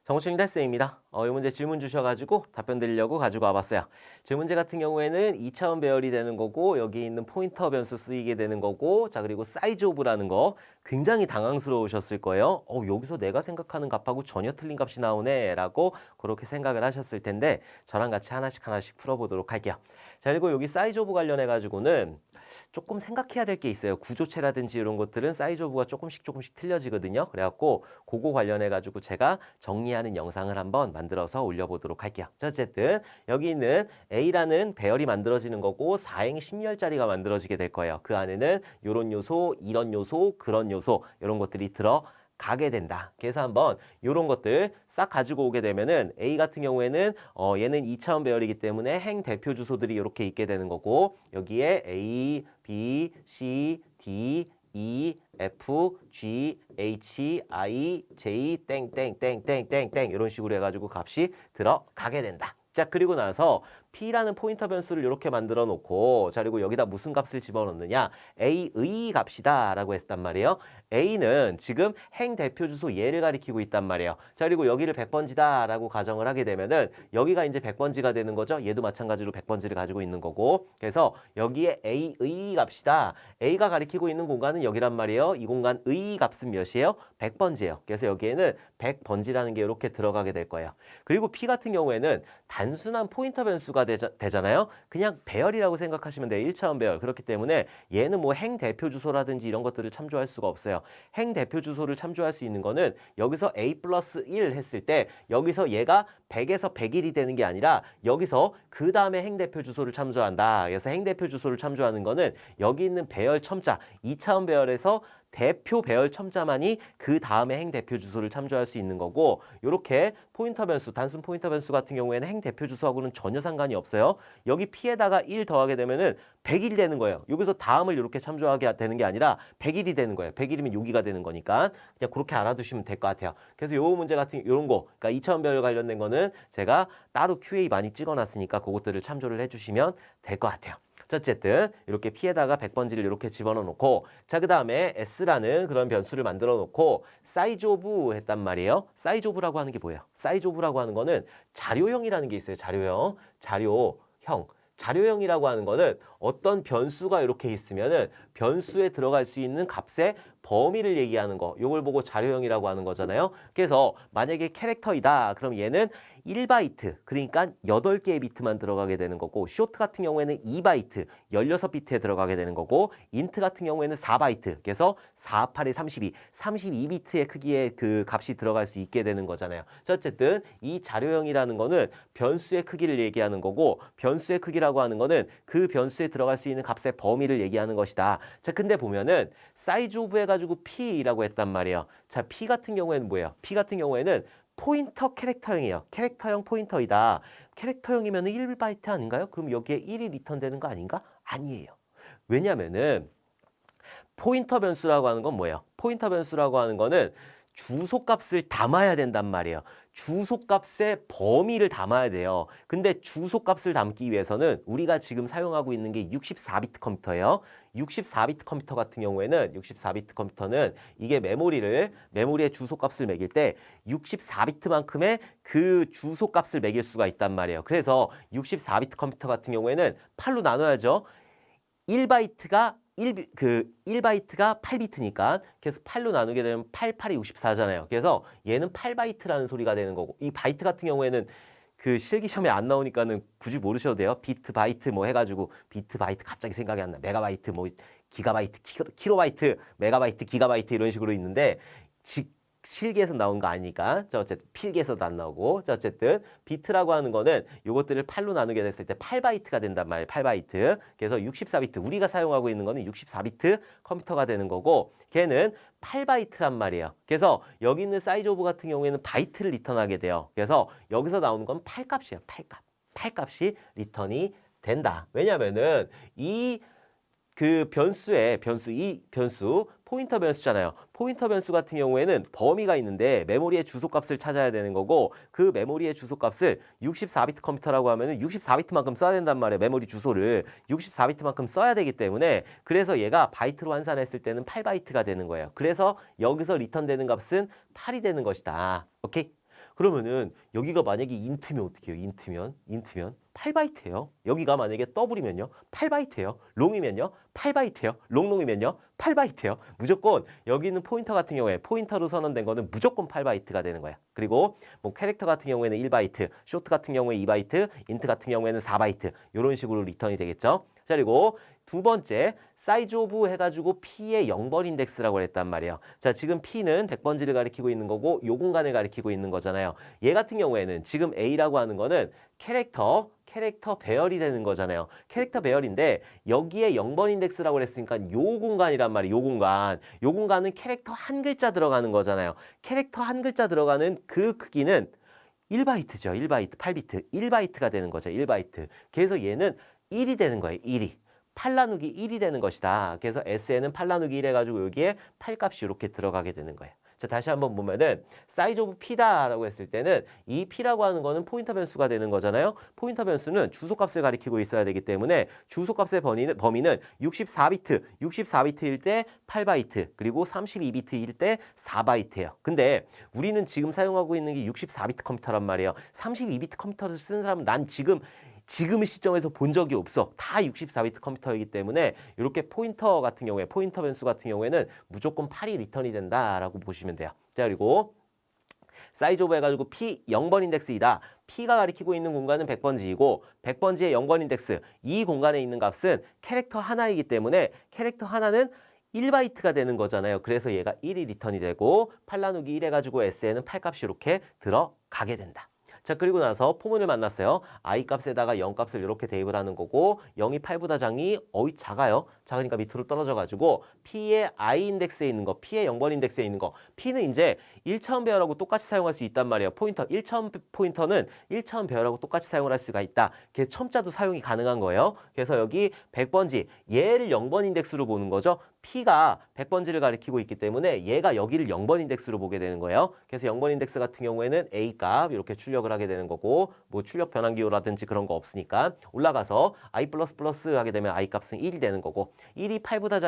정신일 쌤입니다. 이 문제 질문 주셔가지고 답변 드리려고 가지고 와봤어요. 질문제 같은 경우에는 2차원 배열이 되는 거고 여기 있는 포인터 변수 쓰이게 되는 거고 자 그리고 사이즈 오브라는 거 굉장히 당황스러우셨을 거예요. 여기서 내가 생각하는 값하고 전혀 틀린 값이 나오네 라고 그렇게 생각을 하셨을 텐데 저랑 같이 하나씩 풀어보도록 할게요. 자 그리고 여기 사이즈 오브 관련해 가지고는 조금 생각해야 될 게 있어요. 구조체라든지 이런 것들은 사이즈 오브가 조금씩 틀려지거든요. 그래갖고 그거 관련해 가지고 제가 정리하는 영상을 한번 만들어서 올려보도록 할게요. 자, 어쨌든 여기 있는 A라는 배열이 만들어지는 거고 4행 10열짜리가 만들어지게 될 거예요. 그 안에는 이런 요소, 이런 요소, 그런 요소 이런 것들이 들어가게 된다. 그래서 한번 이런 것들 싹 가지고 오게 되면은 A 같은 경우에는 얘는 2차원 배열이기 때문에 행 대표 주소들이 이렇게 있게 되는 거고 여기에 A, B, C, D, E, F, G, H, I, J, 땡땡땡땡땡땡 이런 식으로 해가지고 값이 들어가게 된다. 자 그리고 나서 P라는 포인터 변수를 이렇게 만들어 놓고 자 그리고 여기다 무슨 값을 집어넣느냐 A의 값이다 라고 했단 말이에요. A는 지금 행 대표 주소 얘를 가리키고 있단 말이에요. 자 그리고 여기를 100번지다 라고 가정을 하게 되면은 여기가 이제 100번지가 되는 거죠. 얘도 마찬가지로 100번지를 가지고 있는 거고 그래서 여기에 A의 값이다. A가 가리키고 있는 공간은 여기란 말이에요. 이 공간의 값은 몇이에요? 100번지예요. 그래서 여기에는 100번지라는 게 이렇게 들어가게 될 거예요. 그리고 P 같은 경우에는 단순한 포인터 변수가 되잖아요. 그냥 배열이라고 생각하시면 돼요. 1차원 배열. 그렇기 때문에 얘는 뭐 행 대표 주소라든지 이런 것들을 참조할 수가 없어요. 행 대표 주소를 참조할 수 있는 거는 여기서 A 플러스 1 했을 때 여기서 얘가 100에서 101이 되는 게 아니라 여기서 그 다음에 행 대표 주소를 참조한다. 그래서 행 대표 주소를 참조하는 거는 여기 있는 배열 첨자 2차원 배열에서 대표 배열 첨자만이 그 다음에 행 대표 주소를 참조할 수 있는 거고 이렇게 포인터 변수, 단순 포인터 변수 같은 경우에는 행 대표 주소하고는 전혀 상관이 없어요. 여기 P에다가 1 더하게 되면은 100일이 되는 거예요. 여기서 다음을 이렇게 참조하게 되는 게 아니라 100일이 되는 거예요. 100일이면 여기가 되는 거니까 그냥 그렇게 알아두시면 될 것 같아요. 그래서 요 문제 같은 이런 거, 그러니까 2차원 배열 관련된 거는 제가 따로 QA 많이 찍어놨으니까 그것들을 참조를 해주시면 될 것 같아요. 어쨌든 이렇게 P에다가 100번지를 이렇게 집어넣어 놓고 자 그 다음에 S라는 그런 변수를 만들어 놓고 사이즈 오브 했단 말이에요. 사이즈 오브라고 하는 게 뭐예요? 사이즈 오브라고 하는 거는 자료형이라는 게 있어요. 자료형. 자료형이라고 하는 거는 어떤 변수가 이렇게 있으면은 변수에 들어갈 수 있는 값의 범위를 얘기하는 거. 요걸 보고 자료형이라고 하는 거잖아요. 그래서 만약에 캐릭터이다. 그럼 얘는 1바이트, 그러니까 8개의 비트만 들어가게 되는 거고 쇼트 같은 경우에는 2바이트, 16비트에 들어가게 되는 거고 인트 같은 경우에는 4바이트, 그래서 4, 8에 32, 32비트의 크기의 그 값이 들어갈 수 있게 되는 거잖아요. 자, 어쨌든 이 자료형이라는 거는 변수의 크기를 얘기하는 거고 변수의 크기라고 하는 거는 그 변수에 들어갈 수 있는 값의 범위를 얘기하는 것이다. 자, 근데 보면은 사이즈 오브 해가지고 P라고 했단 말이에요. 자, P 같은 경우에는 뭐예요? P 같은 경우에는 포인터 캐릭터형이에요. 캐릭터형 포인터이다. 캐릭터형이면 1바이트 아닌가요? 그럼 여기에 1이 리턴되는 거 아닌가? 아니에요. 왜냐면은 포인터 변수라고 하는 건 뭐예요? 포인터 변수라고 하는 거는 주소값을 담아야 된단 말이에요. 주소값의 범위를 담아야 돼요. 근데 주소값을 담기 위해서는 우리가 지금 사용하고 있는 게 64비트 컴퓨터예요. 64비트 컴퓨터 같은 경우에는 64비트 컴퓨터는 이게 메모리의 주소값을 매길 때 64비트만큼의 그 주소값을 매길 수가 있단 말이에요. 그래서 64비트 컴퓨터 같은 경우에는 8로 나눠야죠. 1바이트가 1바이트가 8비트니까 그래서 8로 나누게 되면 8, 8이 64잖아요. 그래서 얘는 8바이트라는 소리가 되는 거고 이 바이트 같은 경우에는 그 실기 시험에 안 나오니까는 굳이 모르셔도 돼요. 비트, 바이트 뭐 해가지고 비트, 바이트 갑자기 생각이 안 나. 메가바이트, 뭐 기가바이트, 킬로바이트, 메가바이트, 기가바이트 이런 식으로 있는데 실기에서 나온 거 아니니까 자 어쨌든 필기에서도 안 나오고 자 어쨌든 비트라고 하는 거는 요것들을 8로 나누게 됐을 때 8바이트가 된단 말이에요. 8바이트. 그래서 64비트 우리가 사용하고 있는 거는 64비트 컴퓨터가 되는 거고 걔는 8바이트란 말이에요. 그래서 여기 있는 사이즈 오브 같은 경우에는 바이트를 리턴하게 돼요. 그래서 여기서 나오는 건 8값이에요. 8값. 8값이 리턴이 된다. 왜냐면은 이 변수 포인터 변수잖아요. 포인터 변수 같은 경우에는 범위가 있는데 메모리의 주소값을 찾아야 되는 거고 그 메모리의 주소값을 64비트 컴퓨터라고 하면은 64비트만큼 써야 된단 말이에요. 메모리 주소를 64비트만큼 써야 되기 때문에 그래서 얘가 바이트로 환산했을 때는 8바이트가 되는 거예요. 그래서 여기서 리턴되는 값은 8이 되는 것이다. 오케이? 그러면은 여기가 만약에 인트면 어떻게 해요? 인트면 8바이트예요. 여기가 만약에 더블이면요. 8바이트예요. 롱이면요. 8바이트예요. 롱롱이면요. 8바이트예요. 무조건 여기 있는 포인터 같은 경우에 포인터로 선언된 거는 무조건 8바이트가 되는 거야. 그리고 뭐 캐릭터 같은 경우에는 1바이트, 쇼트 같은 경우에 2바이트, 인트 같은 경우에는 4바이트 이런 식으로 리턴이 되겠죠. 자, 그리고 두 번째 사이즈 오브 해가지고 P의 0번 인덱스라고 했단 말이에요. 자, 지금 P는 100번지를 가리키고 있는 거고 요 공간을 가리키고 있는 거잖아요. 얘 같은 경우에는 지금 A라고 하는 거는 캐릭터 배열이 되는 거잖아요. 캐릭터 배열인데 여기에 0번 인덱스라고 했으니까 요 공간이란 말이에요. 요 공간. 요 공간은 캐릭터 한 글자 들어가는 거잖아요. 캐릭터 한 글자 들어가는 그 크기는 1바이트죠. 1바이트, 8비트. 1바이트가 되는 거죠. 1바이트. 그래서 얘는 1이 되는 거예요. 1이. 8 나누기 1이 되는 것이다. 그래서 S에는 8 나누기 1 해가지고 여기에 8값이 이렇게 들어가게 되는 거예요. 자, 다시 한번 보면은 사이즈 오브 P다라고 했을 때는 이 P라고 하는 거는 포인터 변수가 되는 거잖아요. 포인터 변수는 주소값을 가리키고 있어야 되기 때문에 주소값의 범위는 64비트일 때 8바이트 그리고 32비트일 때 4바이트예요. 근데 우리는 지금 사용하고 있는 게 64비트 컴퓨터란 말이에요. 32비트 컴퓨터를 쓰는 사람은 난 지금 시점에서 본 적이 없어. 다 64비트 컴퓨터이기 때문에 이렇게 포인터 같은 경우에 포인터 변수 같은 경우에는 무조건 8이 리턴이 된다라고 보시면 돼요. 자, 그리고 사이즈 오브 해가지고 P 0번 인덱스이다. P가 가리키고 있는 공간은 100번지이고 100번지의 0번 인덱스 이 공간에 있는 값은 캐릭터 하나이기 때문에 캐릭터 하나는 1바이트가 되는 거잖아요. 그래서 얘가 1이 리턴이 되고 8 나누기 1 해가지고 S에는 8값이 이렇게 들어가게 된다. 자, 그리고 나서 포문을 만났어요. I 값에다가 0 값을 이렇게 대입을 하는 거고 0이 8보다 작아요. 작으니까 밑으로 떨어져가지고 P의 I 인덱스에 있는 거, P의 0번 인덱스에 있는 거 P는 이제 1차원 배열하고 똑같이 사용할 수 있단 말이에요. 포인터, 1차원 포인터는 1차원 배열하고 똑같이 사용을 할 수가 있다. 그래서 첨자도 사용이 가능한 거예요. 그래서 여기 100번지, 얘를 0번 인덱스로 보는 거죠. P가 100번지를 가리키고 있기 때문에 얘가 여기를 0번 인덱스로 보게 되는 거예요. 그래서 0번 인덱스 같은 경우에는 A 값 이렇게 출력을 하게 되는 거고 뭐 출력 변환 기호라든지 그런 거 없으니까 올라가서 I++ 하게 되면 I 값은 1이 되는 거고 1이 8보다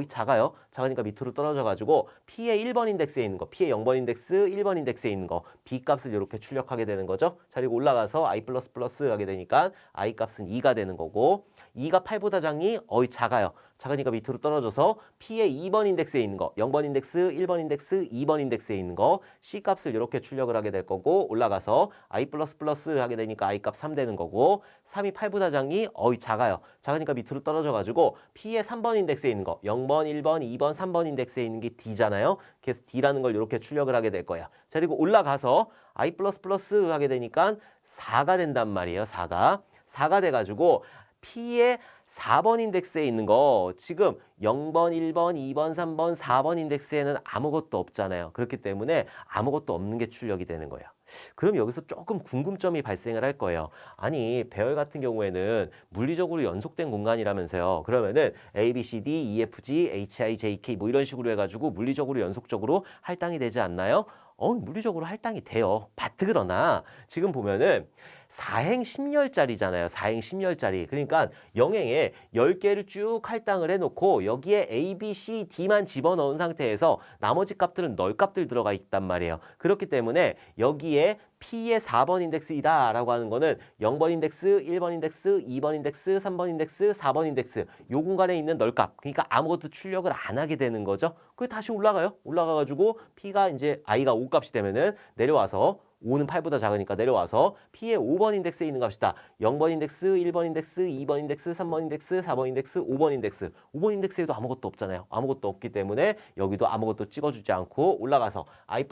작아요. 작으니까 밑으로 떨어져가지고 P의 1번 인덱스에 있는 거, P의 0번 인덱스, 1번 인덱스에 있는 거 B 값을 이렇게 출력하게 되는 거죠. 자, 그리고 올라가서 I++ 하게 되니까 I 값은 2가 되는 거고 2가 8보다 작아요. 작으니까 밑으로 떨어져서 P의 2번 인덱스에 있는 거, 0번 인덱스, 1번 인덱스, 2번 인덱스에 있는 거 C 값을 이렇게 출력을 하게 될 거고 올라가서 I++ 하게 되니까 I 값 3 되는 거고 3이 8보다 작아요. 작으니까 밑으로 떨어져가지고 P의 3번 인덱스에 있는 거, 0번, 1번, 2번, 3번 인덱스에 있는 게 D잖아요. 그래서 D라는 걸 이렇게 출력을 하게 될 거야. 자, 그리고 올라가서 I++ 하게 되니까 4가 된단 말이에요. 4가 돼가지고 P의 4번 인덱스에 있는 거 지금 0번, 1번, 2번, 3번, 4번 인덱스에는 아무것도 없잖아요. 그렇기 때문에 아무것도 없는 게 출력이 되는 거예요. 그럼 여기서 조금 궁금점이 발생을 할 거예요. 아니, 배열 같은 경우에는 물리적으로 연속된 공간이라면서요. 그러면은 A, B, C, D, E, F, G, H, I, J, K 뭐 이런 식으로 해가지고 물리적으로 연속적으로 할당이 되지 않나요? 물리적으로 할당이 돼요. 그러나 지금 보면은 4행 10열짜리잖아요. 4행 10열짜리. 그러니까 영행에 10개를 쭉 할당을 해놓고 여기에 A, B, C, D만 집어넣은 상태에서 나머지 값들은 널 값들 들어가 있단 말이에요. 그렇기 때문에 여기에 P의 4번 인덱스이다 라고 하는 거는 0번 인덱스, 1번 인덱스, 2번 인덱스, 3번 인덱스, 4번 인덱스 요 공간에 있는 널값 그러니까 아무것도 출력을 안 하게 되는 거죠. 그게 다시 올라가요. 올라가가지고 P가 이제 I가 5값이 되면은 내려와서 5는 8보다 작으니까 내려와서 P의 5번 인덱스에 있는 값이다. 0번 인덱스, 1번 인덱스, 2번 인덱스, 3번 인덱스, 4번 인덱스, 5번 인덱스. 5번 인덱스에도 아무것도 없잖아요. 아무것도 없기 때문에 여기도 아무것도 찍어주지 않고 올라가서 I++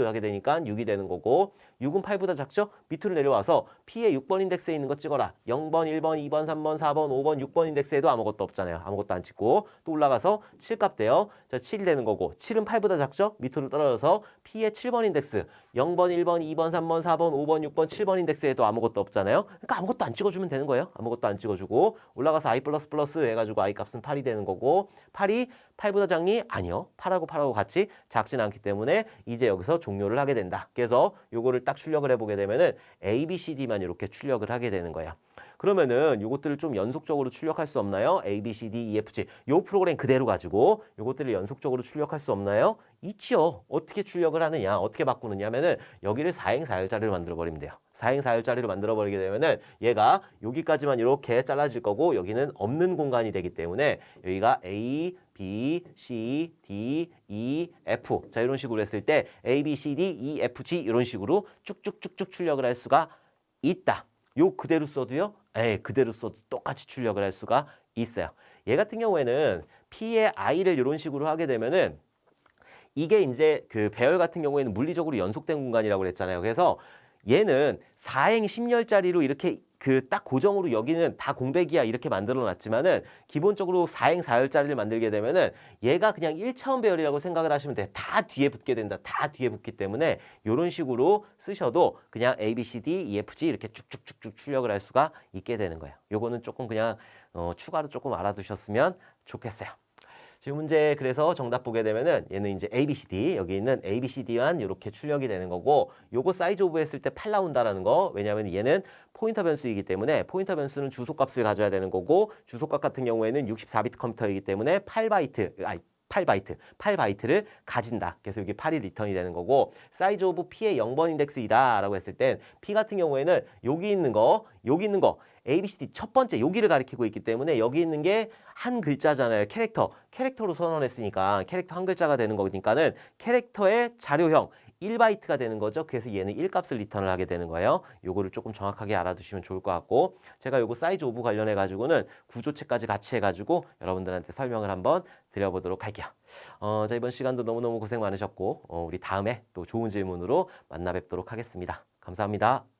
하게 되니까 6이 되는 거고 6은 8보다 작죠? 밑으로 내려와서 P의 6번 인덱스에 있는 거 찍어라. 0번, 1번, 2번, 3번, 4번, 5번, 6번 인덱스에도 아무것도 없잖아요. 아무것도 안 찍고 또 올라가서 7값 돼요. 자, 7이 되는 거고 7은 8보다 작죠? 밑으로 떨어져서 P의 7번 인덱스 0번, 1번, 2번, 3번, 4번, 5번, 6번, 7번 인덱스에도 아무것도 없잖아요. 그러니까 아무것도 안 찍어주면 되는 거예요. 아무것도 안 찍어주고 올라가서 I++ 해가지고 I 값은 8이 되는 거고 8이 8보다 작니? 아니요. 8하고 같이 작진 않기 때문에 이제 여기서 종료를 하게 된다. 그래서 요거를 딱 출력을 해보게 되면은 A, B, C, D만 이렇게 출력을 하게 되는 거예요. 그러면은 요것들을 좀 연속적으로 출력할 수 없나요? A, B, C, D, E, F, G. 요 프로그램 그대로 가지고 요것들을 연속적으로 출력할 수 없나요? 있죠. 어떻게 출력을 하느냐? 어떻게 바꾸느냐 하면은 여기를 4행 4열짜리로 만들어 버리면 돼요. 4행 4열짜리로 만들어 버리게 되면은 얘가 여기까지만 이렇게 잘라질 거고 여기는 없는 공간이 되기 때문에 여기가 A, B, C, D, E, F. 자, 이런 식으로 했을 때 A, B, C, D, E, F, G 이런 식으로 쭉쭉쭉쭉 출력을 할 수가 있다. 요 그대로 써도요? 예, 그대로 써도 똑같이 출력을 할 수가 있어요. 얘 같은 경우에는 P의 I를 이런 식으로 하게 되면은 이게 이제 그 배열 같은 경우에는 물리적으로 연속된 공간이라고 그랬잖아요. 그래서 얘는 4행 10열짜리로 이렇게 그 딱 고정으로 여기는 다 공백이야 이렇게 만들어 놨지만은 기본적으로 4행 4열짜리를 만들게 되면은 얘가 그냥 1차원 배열이라고 생각을 하시면 돼. 다 뒤에 붙게 된다. 다 뒤에 붙기 때문에 이런 식으로 쓰셔도 그냥 A, B, C, D, E, F, G 이렇게 쭉쭉쭉쭉 출력을 할 수가 있게 되는 거예요. 요거는 조금 그냥 추가로 조금 알아두셨으면 좋겠어요. 지금 문제 그래서 정답 보게 되면은 얘는 이제 A, B, C, D 여기 있는 A, B, C, D만 이렇게 출력이 되는 거고 요거 사이즈 오브 했을 때 8 나온다라는 거 왜냐하면 얘는 포인터 변수이기 때문에 포인터 변수는 주소값을 가져야 되는 거고 주소값 같은 경우에는 64비트 컴퓨터이기 때문에 8바이트를 가진다. 그래서 여기 8이 리턴이 되는 거고 사이즈 오브 P의 0번 인덱스이다 라고 했을 땐 P 같은 경우에는 여기 있는 거 A, B, C, D 첫 번째 여기를 가리키고 있기 때문에 여기 있는 게 한 글자잖아요. 캐릭터로 선언했으니까 캐릭터 한 글자가 되는 거니까는 캐릭터의 자료형 1바이트가 되는 거죠. 그래서 얘는 1값을 리턴을 하게 되는 거예요. 요거를 조금 정확하게 알아두시면 좋을 것 같고 제가 요거 사이즈 오브 관련해 가지고는 구조체까지 같이 해 가지고 여러분들한테 설명을 한번 드려보도록 할게요. 자, 이번 시간도 너무너무 고생 많으셨고 우리 다음에 또 좋은 질문으로 만나 뵙도록 하겠습니다. 감사합니다.